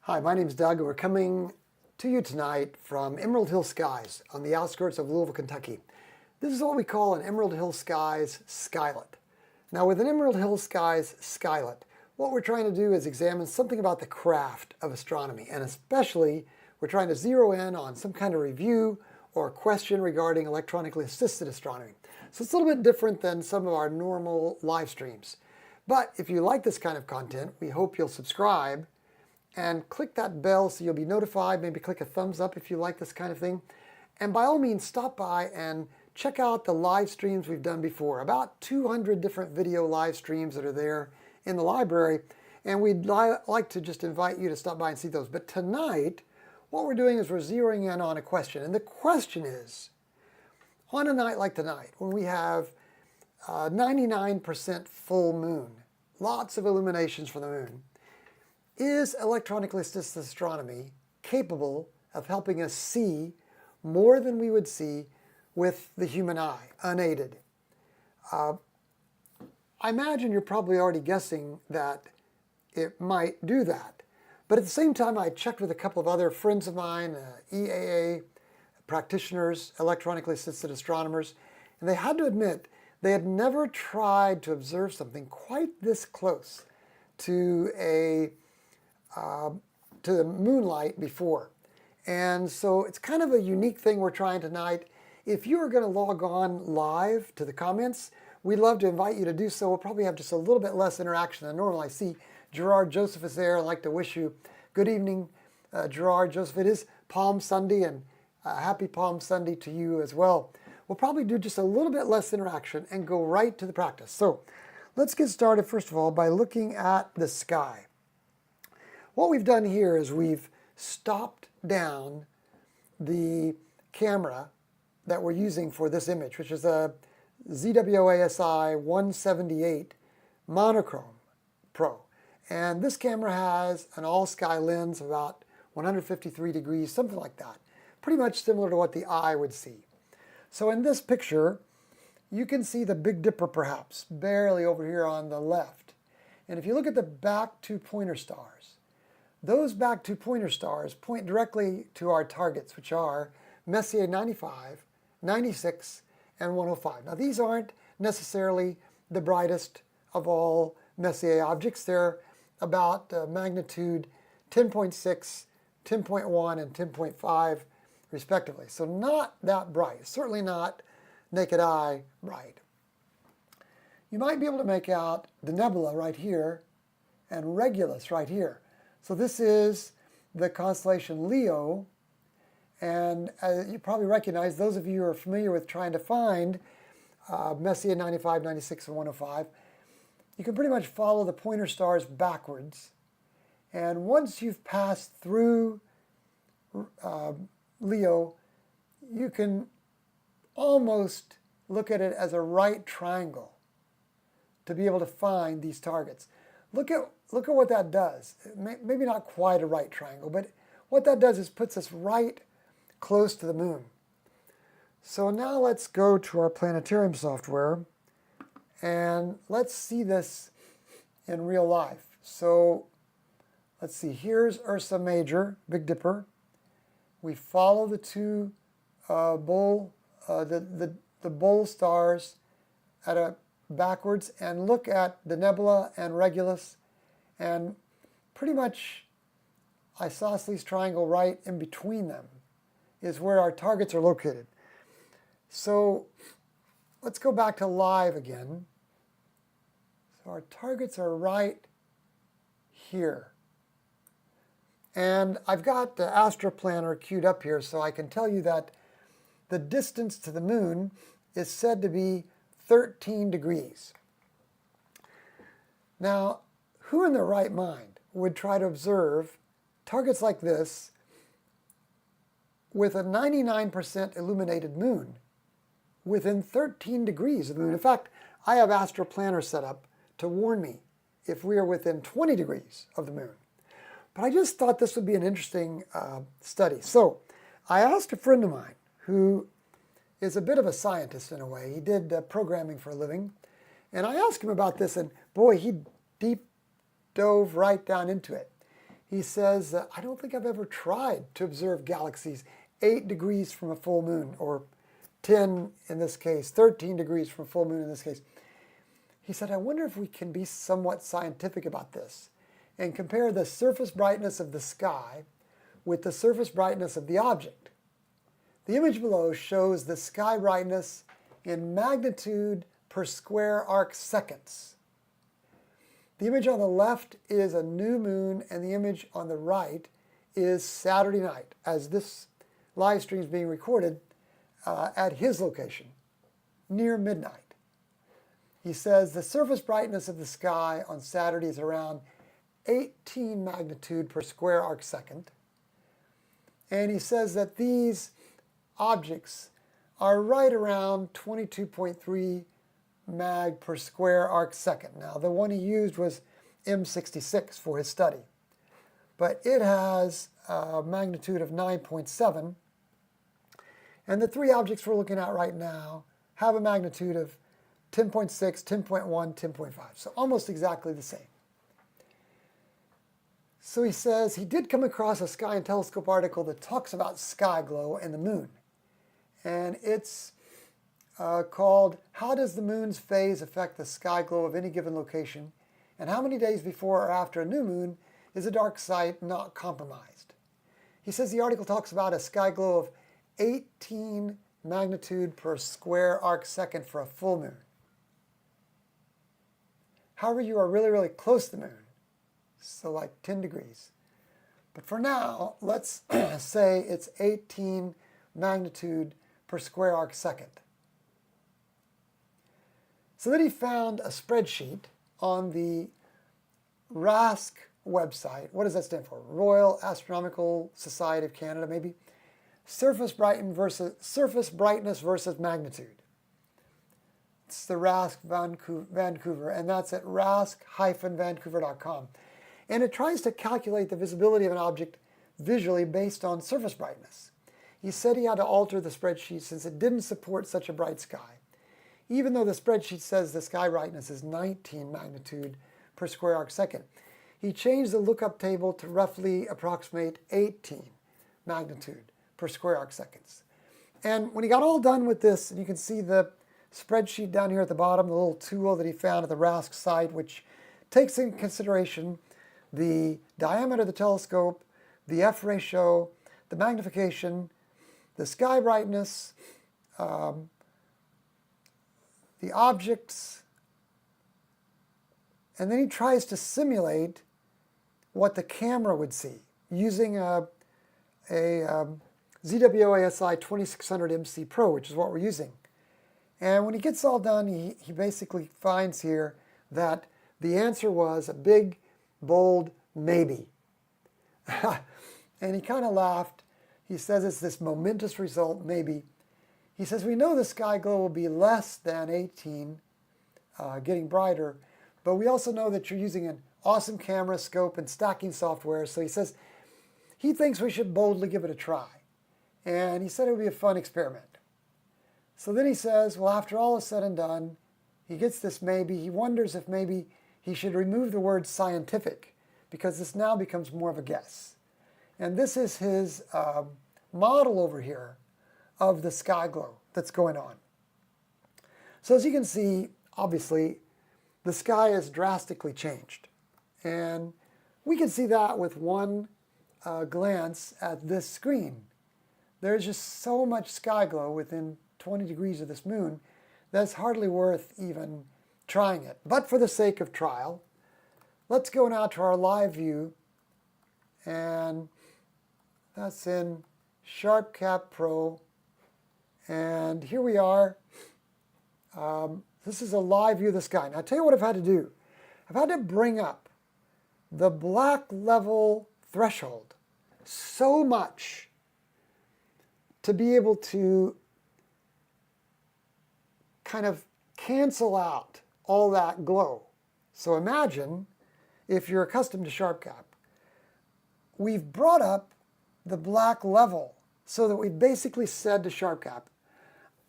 Hi, my name is Doug, and we're coming to you tonight from Emerald Hill Skies on the outskirts of Louisville, Kentucky. This is what we call an Emerald Hill Skies skylet. Now, with an Emerald Hill Skies skylet, what we're trying to do is examine something about the craft of astronomy, and especially we're trying to zero in on some kind of review or question regarding electronically assisted astronomy. So it's a little bit different than some of our normal live streams. But if you like this kind of content, we hope you'll subscribe and click that bell so you'll be notified. Maybe click a thumbs up if you like this kind of thing. And by all means, stop by and check out the live streams we've done before. About 200 different video live streams that are there in the library. And we'd like to just invite you to stop by and see those. But tonight, what we're doing is we're zeroing in on a question. And the question is, on a night like tonight, when we have 99% full moon, lots of illuminations for the moon, is electronically assisted astronomy capable of helping us see more than we would see with the human eye, unaided? I imagine you're probably already guessing that it might do that. But at the same time, I checked with a couple of other friends of mine, EAA practitioners, electronically assisted astronomers, and they had to admit they had never tried to observe something quite this close to the moonlight before. And so it's kind of a unique thing we're trying tonight. If you are going to log on live to the comments, we'd love to invite you to do so. We'll probably have just a little bit less interaction than normal. I see Gerard Joseph is there. I'd like to wish you good evening, Gerard Joseph. It is Palm Sunday, and happy Palm Sunday to you as well. We'll probably do just a little bit less interaction and go right to the practice. So let's get started, first of all, by looking at the sky. What we've done here is we've stopped down the camera that we're using for this image, which is a ZWO-ASI 178 monochrome Pro. And this camera has an all-sky lens of about 153 degrees, something like that. Pretty much similar to what the eye would see. So in this picture, you can see the Big Dipper perhaps, barely over here on the left. And if you look at the back two pointer stars, those back two pointer stars point directly to our targets, which are Messier 95, 96, and 105. Now these aren't necessarily the brightest of all Messier objects. They're about magnitude 10.6, 10.1, and 10.5 respectively. So not that bright, certainly not naked eye bright. You might be able to make out the nebula right here and Regulus right here. So this is the constellation Leo, and you probably recognize, those of you who are familiar with trying to find Messier 95, 96, and 105, you can pretty much follow the pointer stars backwards. And once you've passed through Leo, you can almost look at it as a right triangle to be able to find these targets. Look at what that does. Maybe not quite a right triangle, but what that does is puts us right close to the moon. So now let's go to our Planetarium software and let's see this in real life. So let's see, here's Ursa Major, Big Dipper. We follow the two bull stars at a backwards and look at the nebula and Regulus, and pretty much isosceles triangle right in between them is where our targets are located. So let's go back to live again. So our targets are right here. And I've got the AstroPlanner queued up here, so I can tell you that the distance to the moon is said to be 13 degrees. Now, who in their right mind would try to observe targets like this with a 99% illuminated moon within 13 degrees of the moon? In fact, I have AstroPlanner set up to warn me if we are within 20 degrees of the moon. But I just thought this would be an interesting study. So I asked a friend of mine who is a bit of a scientist in a way. He did programming for a living. And I asked him about this, and boy, he deep dove right down into it. he says that I don't think I've ever tried to observe galaxies 8 degrees from a full moon, or 10 in this case, 13 degrees from a full moon in this case. He said, I wonder if we can be somewhat scientific about this and compare the surface brightness of the sky with the surface brightness of the object. The image below shows the sky brightness in magnitude per square arc seconds. The image on the left is a new moon, and the image on the right is Saturday night, as this live stream is being recorded at his location, near midnight. He says the surface brightness of the sky on Saturday is around 18 magnitude per square arc second. And he says that these objects are right around 22.3 mag per square arc second. Now, the one he used was M66 for his study, but it has a magnitude of 9.7. And the three objects we're looking at right now have a magnitude of 10.6, 10.1, 10.5, so almost exactly the same. So he says he did come across a Sky and Telescope article that talks about sky glow and the moon. And it's called, How Does the Moon's Phase Affect the Sky Glow of Any Given Location? And how many days before or after a new moon is a dark site not compromised? He says the article talks about a sky glow of 18 magnitude per square arc second for a full moon. However, you are really, really close to the moon, so like 10 degrees. But for now, let's say it's 18 magnitude per square arc second. So then he found a spreadsheet on the RASA website. What does that stand for? Royal Astronomical Society of Canada, maybe? Surface brightness versus magnitude. It's the RASA Vancouver, and that's at rask-vancouver.com. And it tries to calculate the visibility of an object visually based on surface brightness. He said he had to alter the spreadsheet since it didn't support such a bright sky, even though the spreadsheet says the sky brightness is 19 magnitude per square arc second. He changed the lookup table to roughly approximate 18 magnitude per square arc seconds. And when he got all done with this, and you can see the spreadsheet down here at the bottom, the little tool that he found at the RASC site, which takes into consideration the diameter of the telescope, the F ratio, the magnification, the sky brightness, the objects, and then he tries to simulate what the camera would see using a ZWO-ASI 2600 MC Pro, which is what we're using. And when he gets all done, he basically finds here that the answer was a big, bold maybe. And he kind of laughed. He says it's this momentous result, maybe. He says, we know the sky glow will be less than 18, getting brighter, but we also know that you're using an awesome camera, scope, and stacking software. So he says he thinks we should boldly give it a try. And he said it would be a fun experiment. So then he says, well, after all is said and done, he gets this maybe. He wonders if maybe he should remove the word scientific, because this now becomes more of a guess. And this is his model over here of the sky glow that's going on. So as you can see, obviously, the sky has drastically changed. And we can see that with one glance at this screen. There's just so much sky glow within 20 degrees of this moon that's hardly worth even trying it. But for the sake of trial, let's go now to our live view, and that's in SharpCap Pro. And here we are. This is a live view of the sky. Now, I'll tell you what I've had to do. I've had to bring up the black level threshold so much to be able to kind of cancel out all that glow. So imagine if you're accustomed to SharpCap, we've brought up the black level so that we basically said to SharpCap,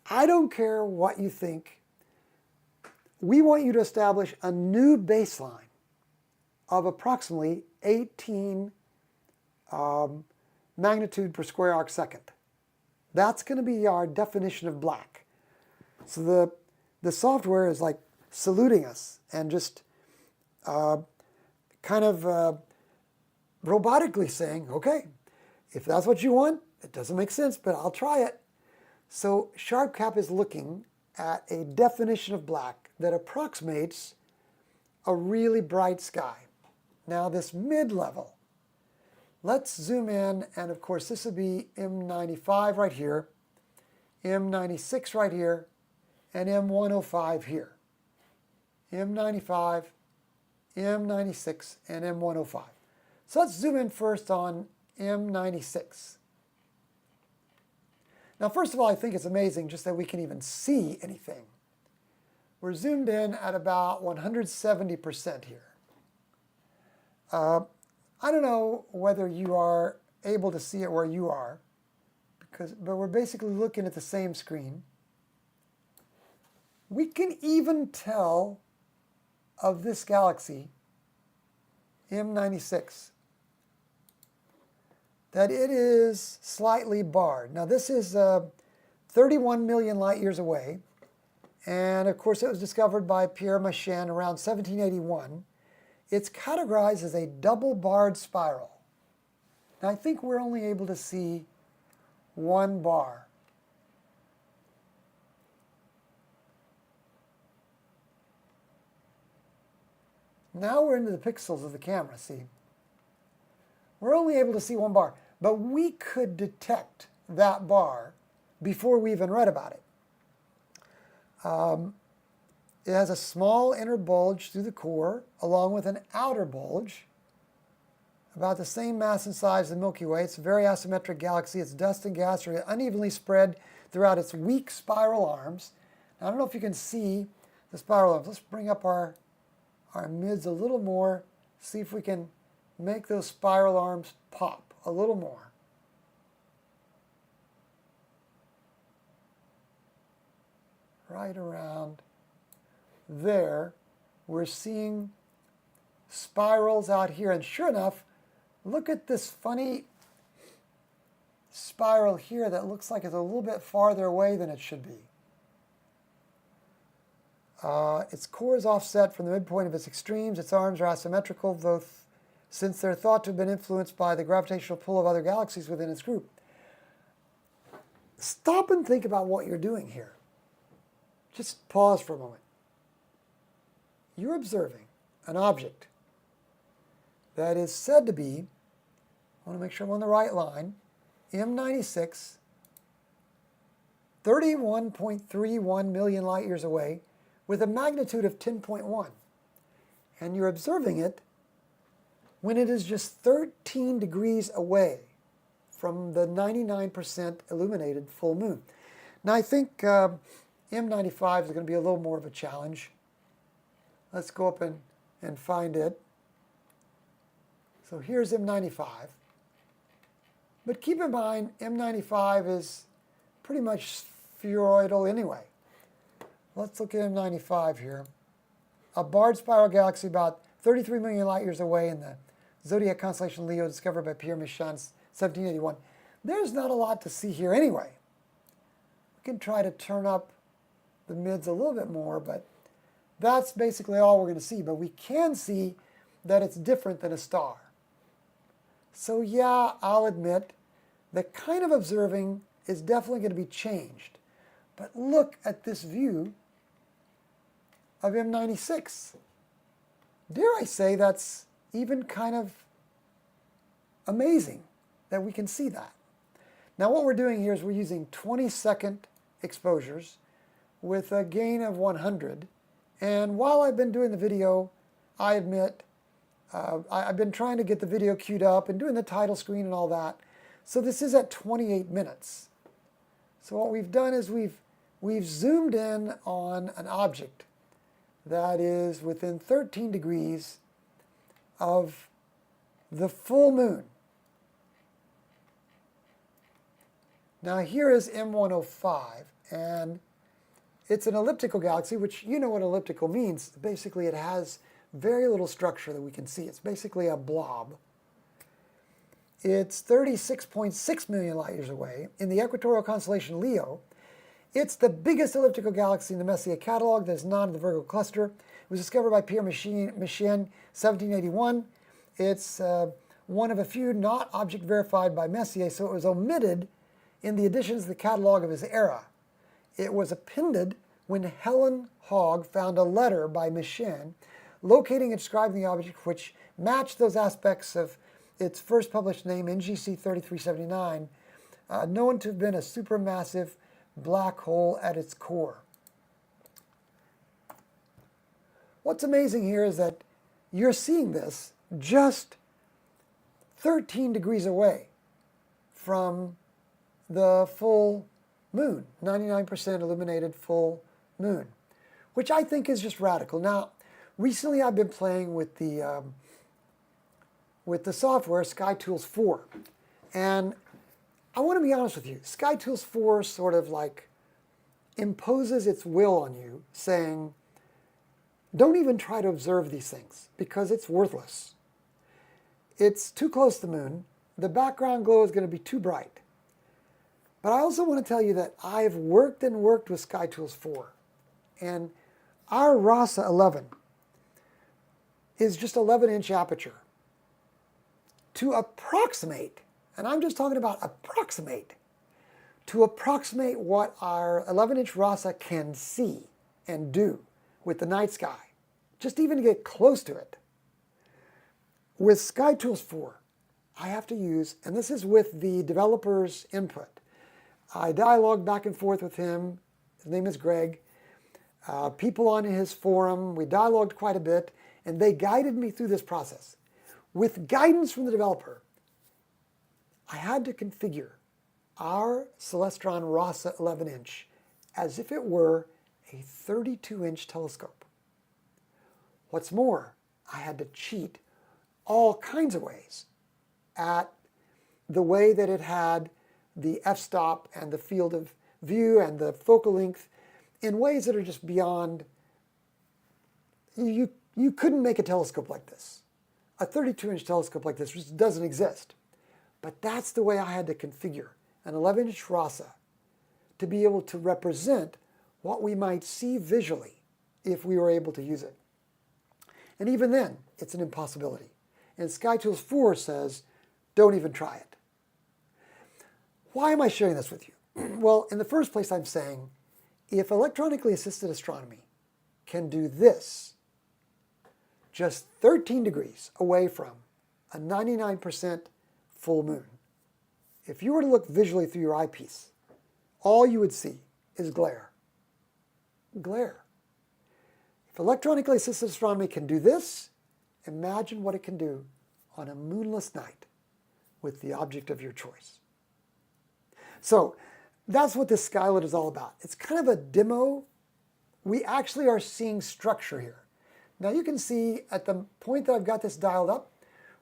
I don't care what you think. We want you to establish a new baseline of approximately 18 magnitude per square arc second. That's going to be our definition of black. So the software is like saluting us and just kind of robotically saying, okay, if that's what you want, it doesn't make sense, but I'll try it. So SharpCap is looking at a definition of black that approximates a really bright sky. Now this mid-level, let's zoom in, and of course this would be M95 right here, M96 right here, and M105 here. M95, M96, and M105. So let's zoom in first on M96. Now first of all, I think it's amazing just that we can even see anything. We're zoomed in at about 170% here. I don't know whether you are able to see it where you are, but we're basically looking at the same screen. We can even tell of this galaxy, M96, that it is slightly barred. Now this is 31 million light years away, and of course it was discovered by Pier-Tech around 1781. It's categorized as a double-barred spiral. Now I think we're only able to see one bar. Now we're into the pixels of the camera, see? We're only able to see one bar, but we could detect that bar before we even read about it. It has a small inner bulge through the core, along with an outer bulge, about the same mass and size as the Milky Way. It's a very asymmetric galaxy. Its dust and gas are unevenly spread throughout its weak spiral arms. Now, I don't know if you can see the spiral arms. Let's bring up our mids a little more, see if we can make those spiral arms pop a little more. Right around there, we're seeing spirals out here, and sure enough, look at this funny spiral here that looks like it's a little bit farther away than it should be. Its core is offset from the midpoint of its extremes. Its arms are asymmetrical, both since they're thought to have been influenced by the gravitational pull of other galaxies within its group. Stop and think about what you're doing here. Just pause for a moment. You're observing an object that is said to be, I want to make sure I'm on the right line, M96, 31.31 million light years away, with a magnitude of 10.1. And you're observing it when it is just 13 degrees away from the 99% illuminated full moon. Now I think M95 is going to be a little more of a challenge. Let's go up and find it. So here's M95. But keep in mind, M95 is pretty much spheroidal anyway. Let's look at M95 here. A barred spiral galaxy about 33 million light years away in the zodiac constellation Leo, discovered by Pier-Tech in 1781. There's not a lot to see here anyway. We can try to turn up the mids a little bit more, but that's basically all we're going to see. But we can see that it's different than a star. So yeah, I'll admit, the kind of observing is definitely going to be changed. But look at this view of M96. Dare I say that's even kind of amazing that we can see that. Now what we're doing here is we're using 20-second exposures with a gain of 100. And while I've been doing the video, I admit, I've been trying to get the video queued up and doing the title screen and all that. So this is at 28 minutes. So what we've done is we've zoomed in on an object that is within 13 degrees of the full moon. Now here is M105, and it's an elliptical galaxy, which you know what elliptical means. Basically, it has very little structure that we can see. It's basically a blob. It's 36.6 million light years away in the equatorial constellation Leo. It's the biggest elliptical galaxy in the Messier catalog that is not in the Virgo cluster. It was discovered by Pierre-Mechien, 1781. It's one of a few not object verified by Messier, so it was omitted in the additions to the catalog of his era. It was appended when Helen Hogg found a letter by Mechien locating and describing the object which matched those aspects of its first published name, NGC 3379, known to have been a supermassive black hole at its core. What's amazing here is that you're seeing this just 13 degrees away from the full moon, 99% illuminated full moon, which I think is just radical. Now, recently I've been playing with the software SkyTools 4, and I want to be honest with you. SkyTools 4 sort of like imposes its will on you, saying, don't even try to observe these things because it's worthless. It's too close to the moon. The background glow is going to be too bright. But I also want to tell you that I've worked and worked with SkyTools 4, and our RASA 11 is just 11-inch aperture. To approximate, and I'm just talking about approximate, to approximate what our 11-inch RASA can see and do with the night sky, just even to get close to it. With SkyTools 4, I have to use, and this is with the developer's input, I dialogued back and forth with him. His name is Greg. People on his forum, we dialogued quite a bit, and they guided me through this process. With guidance from the developer, I had to configure our Celestron RASA 11-inch as if it were a 32-inch telescope. What's more, I had to cheat all kinds of ways at the way that it had the f-stop and the field of view and the focal length in ways that are just beyond. You couldn't make a telescope like this. A 32-inch telescope like this just doesn't exist. But that's the way I had to configure an 11-inch RASA to be able to represent what we might see visually if we were able to use it. And even then, it's an impossibility. And SkyTools 4 says, don't even try it. Why am I sharing this with you? Well, in the first place, I'm saying, if electronically assisted astronomy can do this just 13 degrees away from a 99% full moon, if you were to look visually through your eyepiece, all you would see is glare. Glare. If electronically assisted astronomy can do this, imagine what it can do on a moonless night with the object of your choice. So that's what this skylit is all about. It's kind of a demo. We actually are seeing structure here. Now you can see at the point that I've got this dialed up,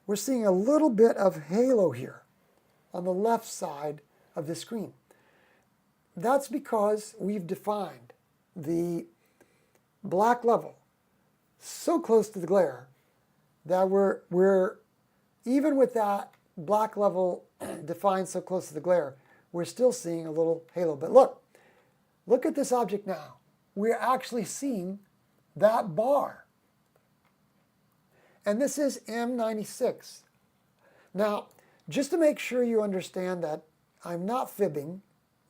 we're seeing a little bit of halo here on the left side of the screen. That's because we've defined the black level so close to the glare that we're even with that black level defined so close to the glare, we're still seeing a little halo. But look at this object now. We're actually seeing that bar. And this is M96. Now, just to make sure you understand that I'm not fibbing,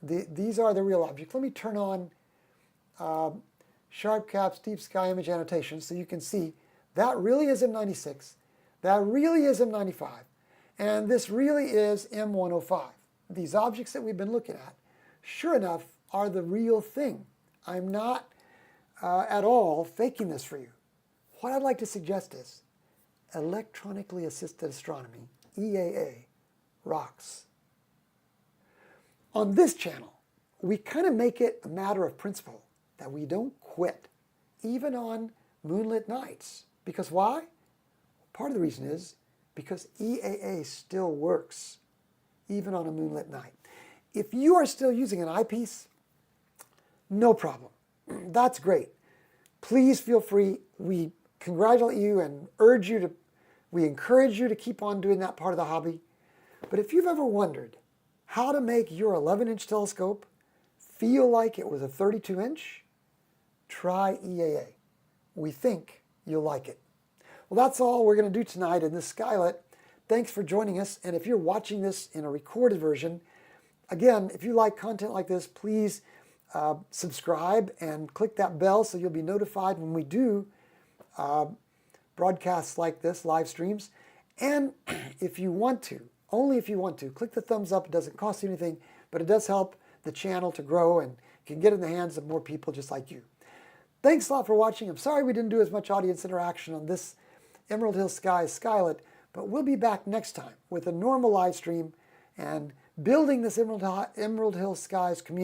these are the real objects. Let me turn on SharpCap's Deep Sky Image Annotation so you can see that really is M96, that really is M95, and this really is M105. These objects that we've been looking at, sure enough, are the real thing. I'm not at all faking this for you. What I'd like to suggest is electronically assisted astronomy, EAA, rocks. On this channel, we kind of make it a matter of principle that we don't quit, even on moonlit nights. Because why? Part of the reason is because EAA still works, even on a moonlit night. If you are still using an eyepiece, no problem. That's great. Please feel free. We congratulate you and we encourage you to keep on doing that part of the hobby. But if you've ever wondered how to make your 11-inch telescope feel like it was a 32-inch, try EAA. We think you'll like it. Well, that's all we're going to do tonight in this Skylit. Thanks for joining us. And if you're watching this in a recorded version, again, if you like content like this, please subscribe and click that bell so you'll be notified when we do broadcasts like this, live streams. And if you want to, only if you want to, click the thumbs up. It doesn't cost you anything, but it does help the channel to grow and can get in the hands of more people just like you. Thanks a lot for watching. I'm sorry we didn't do as much audience interaction on this Emerald Hill Skies Skylit, but we'll be back next time with a normal live stream and building this Emerald Hill Skies community